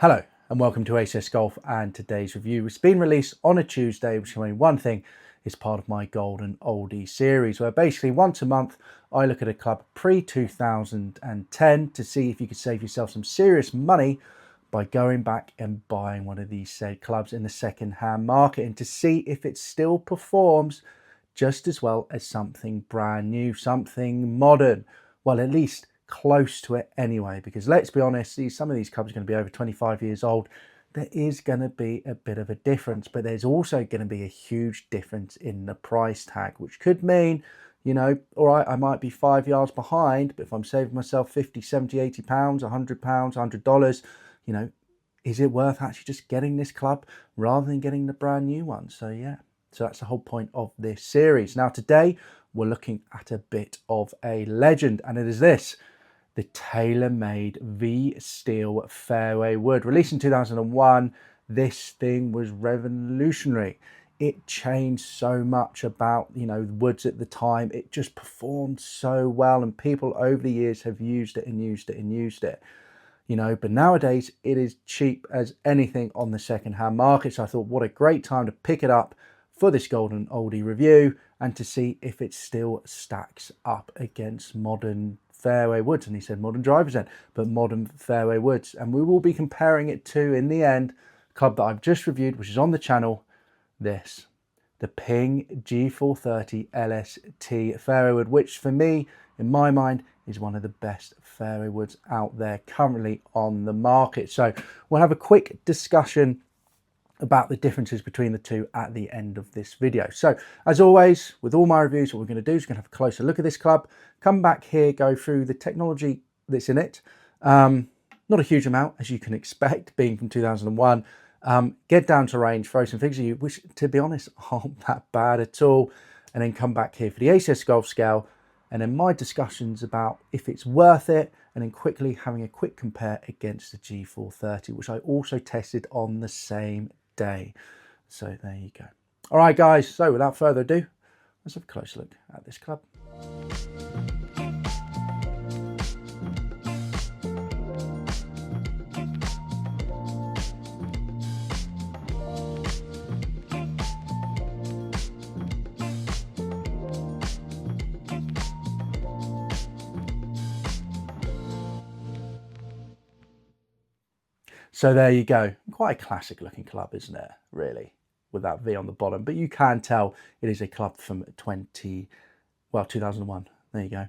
Hello and welcome to ACS Golf and today's review. It's been released on a Tuesday, which is only one thing. It's part of my Golden Oldie series where basically once a month I look at a club pre-2010 to see if you could save yourself some serious money by going back and buying one of these said clubs in the second-hand market and to see if it still performs just as well as something brand new, something modern. Well, at least close to it anyway, because let's be honest, some of these clubs are going to be over 25 years old. There is going to be a bit of a difference, but there's also going to be a huge difference in the price tag, which could mean, you know, all right, I might be 5 yards behind, but if I'm saving myself 50, 70, 80 pounds, 100 pounds, $100, you know, is it worth actually just getting this club rather than getting the brand new one? So yeah, so that's the whole point of this series. Now today we're looking at a bit of a legend, and it is this: the TaylorMade V Steel Fairway wood. Released in 2001, this thing was revolutionary. It changed so much about, you know, woods at the time. It just performed so well, and people over the years have used it and used it and used it. You know, but nowadays it is cheap as anything on the second-hand market. So I thought, what a great time to pick it up for this Golden Oldie review and to see if it still stacks up against modern fairway woods. And he said modern drivers then, but modern fairway woods. And we will be comparing it to, in the end, a club that I've just reviewed, which is on the channel, the Ping G430 LST fairway wood, which for me, in my mind, is one of the best fairway woods out there currently on the market. So we'll have a quick discussion about the differences between the two at the end of this video. So as always, with all my reviews, what we're going to do is we're going to have a closer look at this club, come back here, go through the technology that's in it. Not a huge amount, as you can expect, being from 2001. Get down to range, throw some figures, which, to be honest, aren't that bad at all. And then come back here for the ACS Golf scale, and then my discussions about if it's worth it, and then quickly having a quick compare against the G430, which I also tested on the same day. So there you go. All right, guys, so without further ado, let's have a close look at this club. So there you go. Quite a classic looking club, isn't it, really, with that V on the bottom. But you can tell it is a club from 2001. There you go.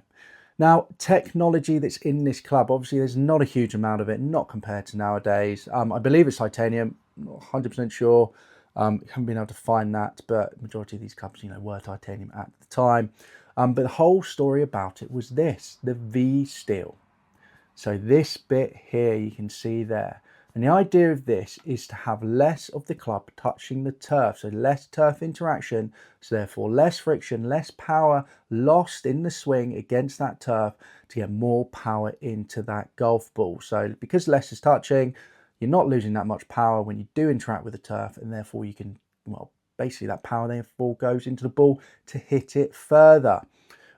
Now, technology that's in this club, obviously there's not a huge amount of it, not compared to nowadays. I believe it's titanium, not 100% sure. Haven't been able to find that, but the majority of these clubs, you know, were titanium at the time. But the whole story about it was this, the V Steel. So this bit here, you can see there. And the idea of this is to have less of the club touching the turf, so less turf interaction, so therefore less friction, less power lost in the swing against that turf to get more power into that golf ball. So because less is touching, you're not losing that much power when you do interact with the turf, and therefore you can, well, basically that power therefore goes into the ball to hit it further.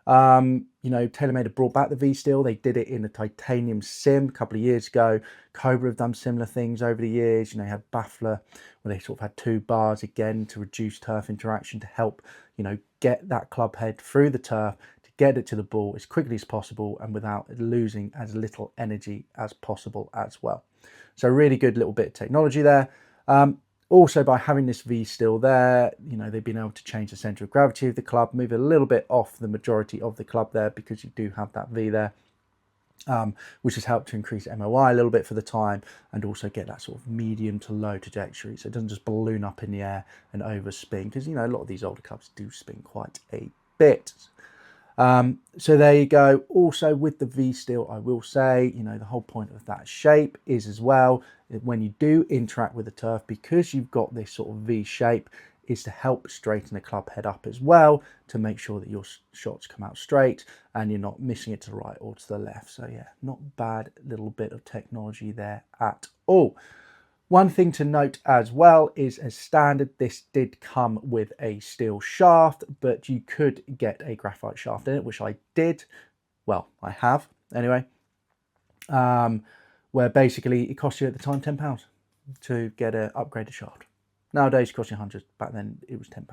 You know, TaylorMade have brought back the V Steel. They did it in the titanium sim a couple of years ago. Cobra have done similar things over the years. You know, you had Baffler where they sort of had two bars again to reduce turf interaction to help, you know, get that club head through the turf to get it to the ball as quickly as possible and without losing as little energy as possible as well. So really good little bit of technology there. Also, by having this V Steel there, you know, they've been able to change the center of gravity of the club, move a little bit off the majority of the club there because you do have that V there, which has helped to increase MOI a little bit for the time and also get that sort of medium to low trajectory. So it doesn't just balloon up in the air and overspin because, you know, a lot of these older clubs do spin quite a bit. So there you go. Also with the V Steel, I will say, you know, the whole point of that shape is as well, when you do interact with the turf, because you've got this sort of V shape, is to help straighten the club head up as well, to make sure that your shots come out straight and you're not missing it to the right or to the left. So yeah, not bad little bit of technology there at all. One thing to note as well is, as standard, this did come with a steel shaft, but you could get a graphite shaft in it, which I did. Well, I have anyway. where basically it cost you at the time £10 to get an upgraded shaft. Nowadays it costs you 100. Back then it was £10.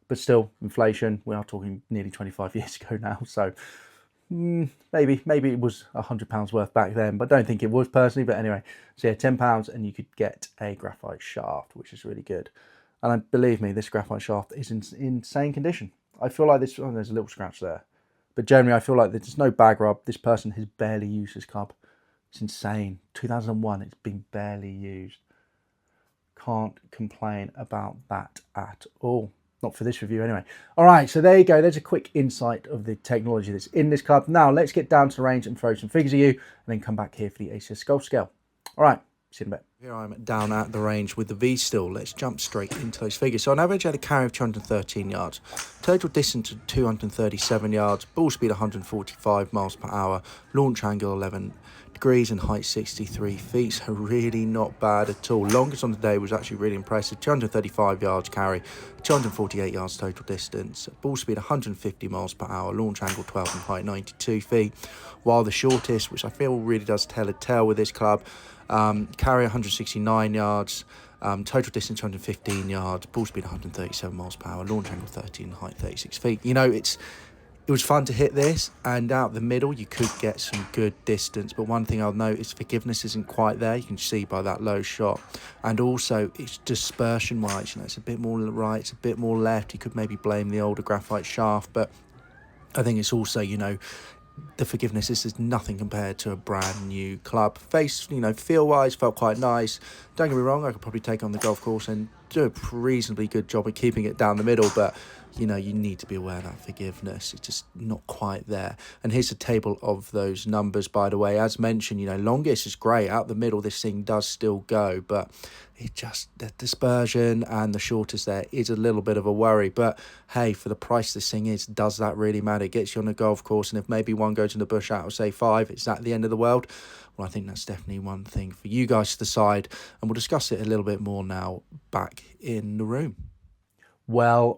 But still, inflation, we are talking nearly 25 years ago now, so maybe it was £100 worth back then, but I don't think it was personally. But anyway, so yeah, £10 and you could get a graphite shaft, which is really good. And believe me, this graphite shaft is in insane condition. I feel like this, there's a little scratch there, but generally I feel like there's no bag rub. This person has barely used this club. It's insane. 2001, it's been barely used. Can't complain about that at all. Not for this review anyway. All right, so there you go. There's a quick insight of the technology that's in this club. Now let's get down to the range and throw some figures at you, and then come back here for the ACS Golf scale. All right, see you in a bit. Here I'm down at the range with the V Steel. Let's jump straight into those figures. So on average, I had a carry of 213 yards, total distance of 237 yards, ball speed 145 miles per hour, launch angle 11 degrees and height 63 feet, so really not bad at all. Longest on the day was actually really impressive, 235 yards carry, 248 yards total distance, ball speed 150 miles per hour, launch angle 12 and height 92 feet, while the shortest, which I feel really does tell a tale with this club, carry 169 yards, total distance 215 yards, ball speed 137 miles per hour, launch angle 13, height 36 feet. You know, it was fun to hit this, and out the middle you could get some good distance, but one thing I'll note is forgiveness isn't quite there. You can see by that low shot, and also it's dispersion wise, you know, it's a bit more right, it's a bit more left. You could maybe blame the older graphite shaft, but I think it's also, you know, the forgiveness, this is nothing compared to a brand new club. Face, you know, feel wise felt quite nice. Don't get me wrong, I could probably take on the golf course and do a reasonably good job of keeping it down the middle, but you know, you need to be aware of that forgiveness. It's just not quite there. And here's a table of those numbers, by the way. As mentioned, you know, longest is great. Out the middle, this thing does still go, but it just, the dispersion and the shortest there is a little bit of a worry. But hey, for the price this thing is, does that really matter? It gets you on a golf course, and if maybe one goes in the bush out of, say, 5, is that the end of the world? Well, I think that's definitely one thing for you guys to decide, and we'll discuss it a little bit more now back in the room. Well,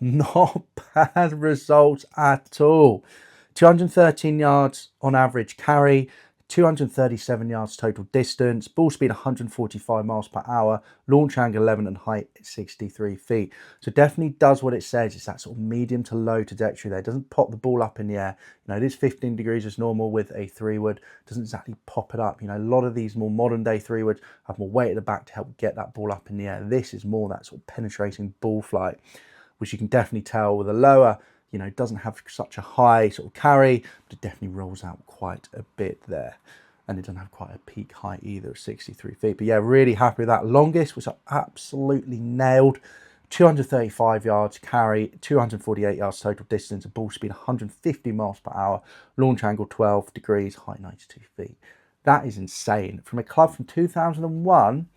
not bad results at all. 213 yards on average carry, 237 yards total distance, ball speed 145 miles per hour, launch angle 11 and height 63 feet. So definitely does what it says. It's that sort of medium to low trajectory there. It doesn't pop the ball up in the air. You know, it is 15 degrees as normal with a 3-wood. Doesn't exactly pop it up. You know, a lot of these more modern day 3-woods have more weight at the back to help get that ball up in the air. This is more that sort of penetrating ball flight, which you can definitely tell with a lower, you know, doesn't have such a high sort of carry, but it definitely rolls out quite a bit there. And it doesn't have quite a peak height either of 63 feet. But yeah, really happy with that. Longest, which I absolutely nailed. 235 yards carry, 248 yards total distance, a ball speed 150 miles per hour, launch angle 12 degrees, height 92 feet. That is insane. From a club from 2001,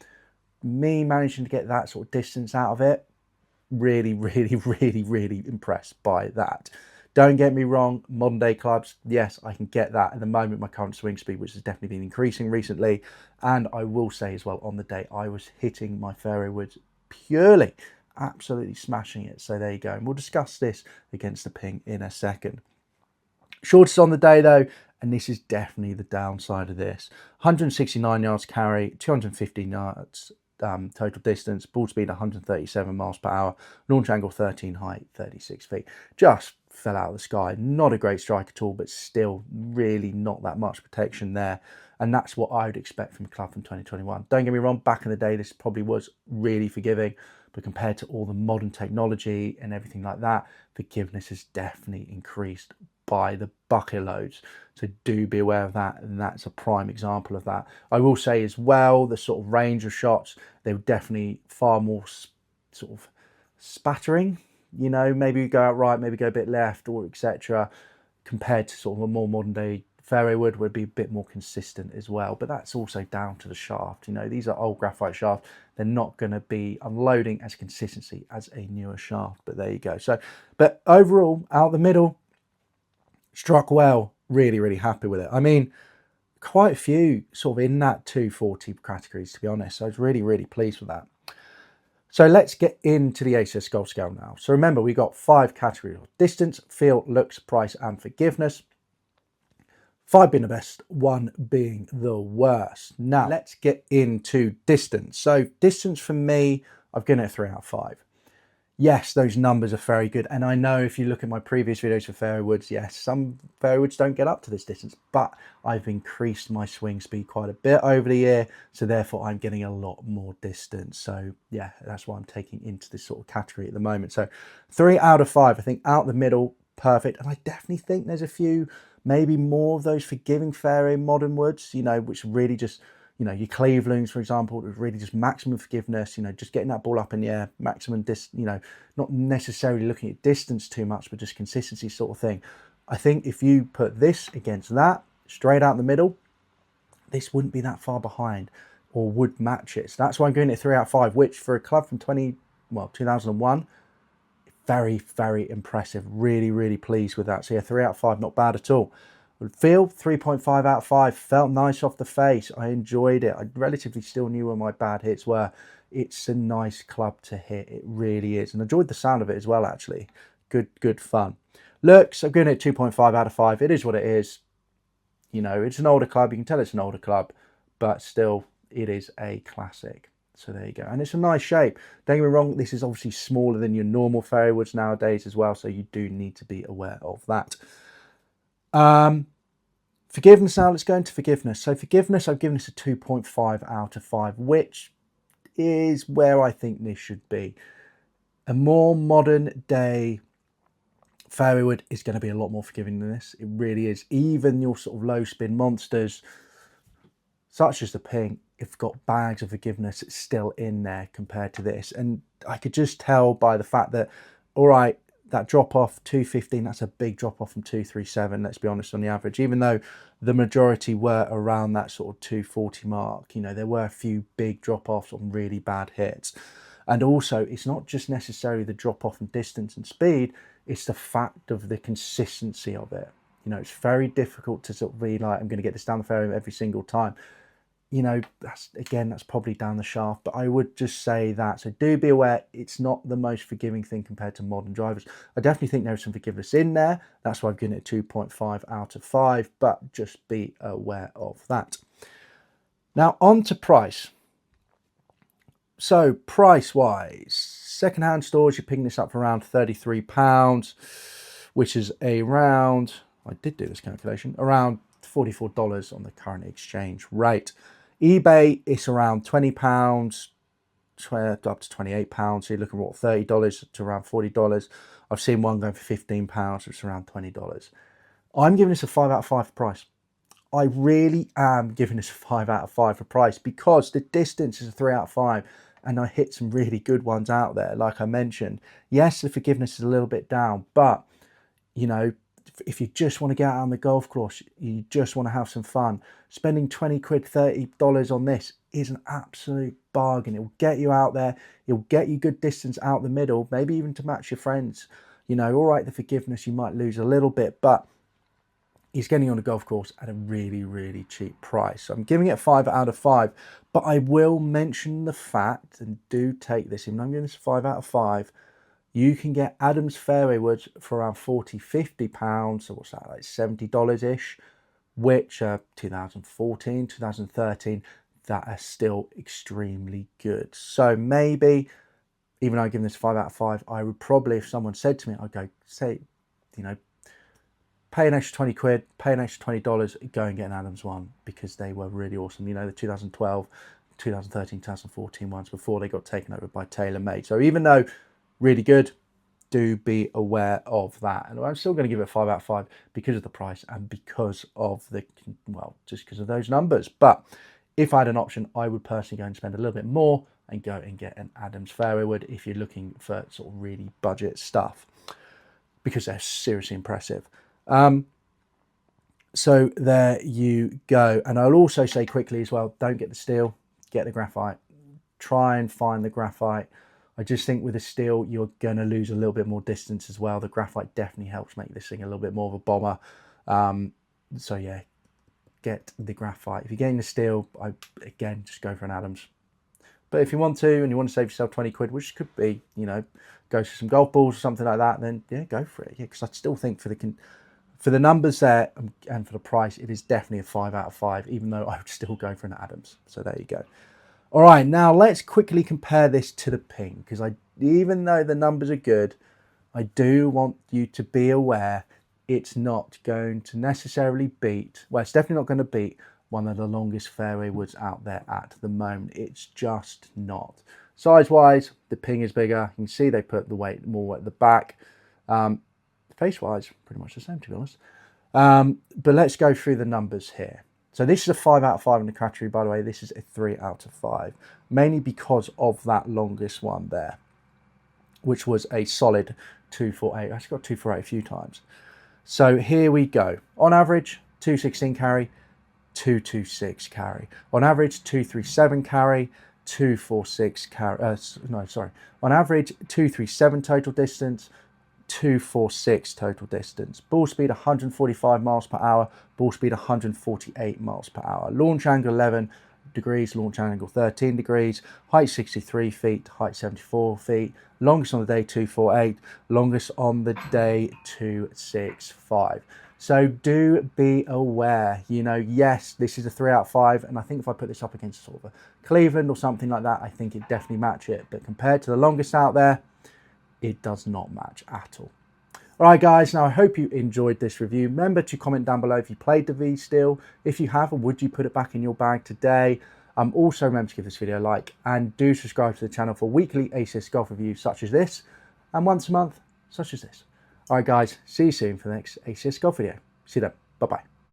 me managing to get that sort of distance out of it, really impressed by that. Don't get me wrong, modern day clubs, yes, I can get that. At the moment, my current swing speed, which has definitely been increasing recently, and I will say as well, on the day, I was hitting my fairway woods purely, absolutely smashing it. So there you go. And we'll discuss this against the Ping in a second. Shortest on the day though, and this is definitely the downside of this. 169 yards carry, 215 yards total distance, ball speed 137 miles per hour, launch angle 13, height 36 feet. Just fell out of the sky. Not a great strike at all, but still really not that much protection there. And that's what I would expect from a club from 2021. Don't get me wrong, back in the day, this probably was really forgiving, but compared to all the modern technology and everything like that, forgiveness has definitely increased by the bucket loads. So do be aware of that, and that's a prime example of that. I will say as well, the sort of range of shots, they were definitely far more sort of spattering, you know, maybe go out right, maybe go a bit left, or etc., compared to sort of a more modern day fairway would be a bit more consistent as well. But that's also down to the shaft. You know, these are old graphite shafts. They're not going to be unloading as consistency as a newer shaft, but there you go. So, but overall, out the middle, struck well, really happy with it. I mean, quite a few sort of in that 240 categories, to be honest. So I was really pleased with that. So let's get into the ACS Golf scale now. So remember, we got 5 categories: distance, feel, looks, price, and forgiveness. 5 being the best, 1 being the worst. Now, let's get into distance. So distance for me, I've given it a 3 out of 5. Yes, those numbers are very good. And I know if you look at my previous videos for fairway woods, yes, some fairway woods don't get up to this distance, but I've increased my swing speed quite a bit over the year. So therefore I'm getting a lot more distance. So yeah, that's why I'm taking into this sort of category at the moment. So 3 out of 5, I think out the middle, perfect. And I definitely think there's a few, maybe more of those forgiving fairway modern woods, you know, which really just, you know, your Clevelands, for example, it was really just maximum forgiveness, you know, just getting that ball up in the air, maximum, you know, not necessarily looking at distance too much, but just consistency sort of thing. I think if you put this against that, straight out the middle, this wouldn't be that far behind or would match it. So that's why I'm giving it 3 out of 5, which for a club from 2001, very, very impressive. Really, really pleased with that. So yeah, 3 out of 5, not bad at all. Feel 3.5 out of 5, felt nice off the face. I enjoyed it. I relatively still knew where my bad hits were. It's a nice club to hit, it really is, and I enjoyed the sound of it as well, actually. Good fun. Looks, I'm giving it 2.5 out of 5. It is what it is. You know, it's an older club, you can tell it's an older club, but still it is a classic. So there you go, and it's a nice shape. Don't get me wrong, this is obviously smaller than your normal fairway woods nowadays as well, so you do need to be aware of that. Forgiveness now, let's go into forgiveness. So forgiveness, I've given this a 2.5 out of 5, which is where I think this should be. A more modern day fairway wood is going to be a lot more forgiving than this. It really is. Even your sort of low spin monsters, such as the Ping, have got bags of forgiveness still in there compared to this. And I could just tell by the fact that, all right, that drop off 215, that's a big drop off from 237, let's be honest, on the average, even though the majority were around that sort of 240 mark. You know, there were a few big drop offs on really bad hits. And also, it's not just necessarily the drop off in distance and speed, it's the fact of the consistency of it. You know, it's very difficult to sort of be like, I'm going to get this down the fairway every single time. You know, that's probably down the shaft, but I would just say that. So do be aware, it's not the most forgiving thing compared to modern drivers. I definitely think there's some forgiveness in there. That's why I've given it a 2.5 out of 5, but just be aware of that. Now on to price. So price wise, secondhand stores, you're picking this up for around £33, which is around, I did do this calculation, around $44 on the current exchange rate. eBay, it's around £20 up to £28, so you're looking at what, $30 to around $40. I've seen one going for £15, which is around $20. I'm giving this a 5 out of 5 for price. I really am giving this a 5 out of 5 for price because the distance is a 3 out of 5 and I hit some really good ones out there, like I mentioned. Yes, the forgiveness is a little bit down, but you know, if you just want to get out on the golf course, you just want to have some fun, spending 20 quid, $30 on this is an absolute bargain. It will get you out there. It'll get you good distance out the middle, maybe even to match your friends. You know, all right, the forgiveness, you might lose a little bit, but he's getting on a golf course at a really, really cheap price. So I'm giving it a 5 out of 5, but I will mention the fact, and do take this, even though I'm giving this a 5 out of 5, you can get Adams fairway woods for around £40–50, so what's that, like $70-ish, which 2014, 2013, that are still extremely good. So maybe, even though I give this 5 out of 5, I would probably, if someone said to me, I'd go, say, you know, pay an extra 20 quid, pay an extra $20, go and get an Adams one, because they were really awesome. You know, the 2012, 2013, 2014 ones before they got taken over by TaylorMade. So even though really good, do be aware of that. And I'm still going to give it a 5 out of 5 because of the price and because of the, well, just because of those numbers. But if I had an option, I would personally go and spend a little bit more and go and get an Adams fairway wood if you're looking for sort of really budget stuff, because they're seriously impressive. So there you go. And I'll also say quickly as well, don't get the steel, get the graphite. Try and find the graphite. I just think with the steel, you're going to lose a little bit more distance as well. The graphite definitely helps make this thing a little bit more of a bomber. So yeah, get the graphite. If you're getting the steel, again, just go for an Adams. But if you want to, and you want to save yourself 20 quid, which could be, you know, go for some golf balls or something like that, then yeah, go for it. Yeah, because I still think for the For the numbers there and for the price, it is definitely a 5 out of 5, even though I would still go for an Adams. So there you go. All right, now let's quickly compare this to the Ping, because even though the numbers are good, I do want you to be aware it's not going to necessarily beat, well, it's definitely not going to beat one of the longest fairway woods out there at the moment. It's just not. Size-wise, the Ping is bigger. You can see they put the weight more at the back. Face-wise, pretty much the same, to be honest. But let's go through the numbers here. So this is a 5 out of 5 in the category, by the way. This is a 3 out of 5, mainly because of that longest one there, which was a solid 248. I actually got 248 a few times. So here we go. On average, 216 carry, 226 carry. On average, 237 carry, 246 carry. On average, 237 total distance, 246 total distance. Ball speed 145 miles per hour, ball speed 148 miles per hour. Launch angle 11 degrees, launch angle 13 degrees, height 63 feet, height 74 feet, longest on the day 248, longest on the day 265. So do be aware, you know, yes, this is a 3 out of 5, and I think if I put this up against sort of a Cleveland or something like that, I think it'd definitely match it. But compared to the longest out there, it does not match at all. All right, guys, now I hope you enjoyed this review. Remember to comment down below if you played the V Steel. If you have, would you put it back in your bag today? Also remember to give this video a like and do subscribe to the channel for weekly ACS Golf reviews such as this, and once a month such as this. All right, guys, see you soon for the next ACS Golf video. See you then. Bye-bye.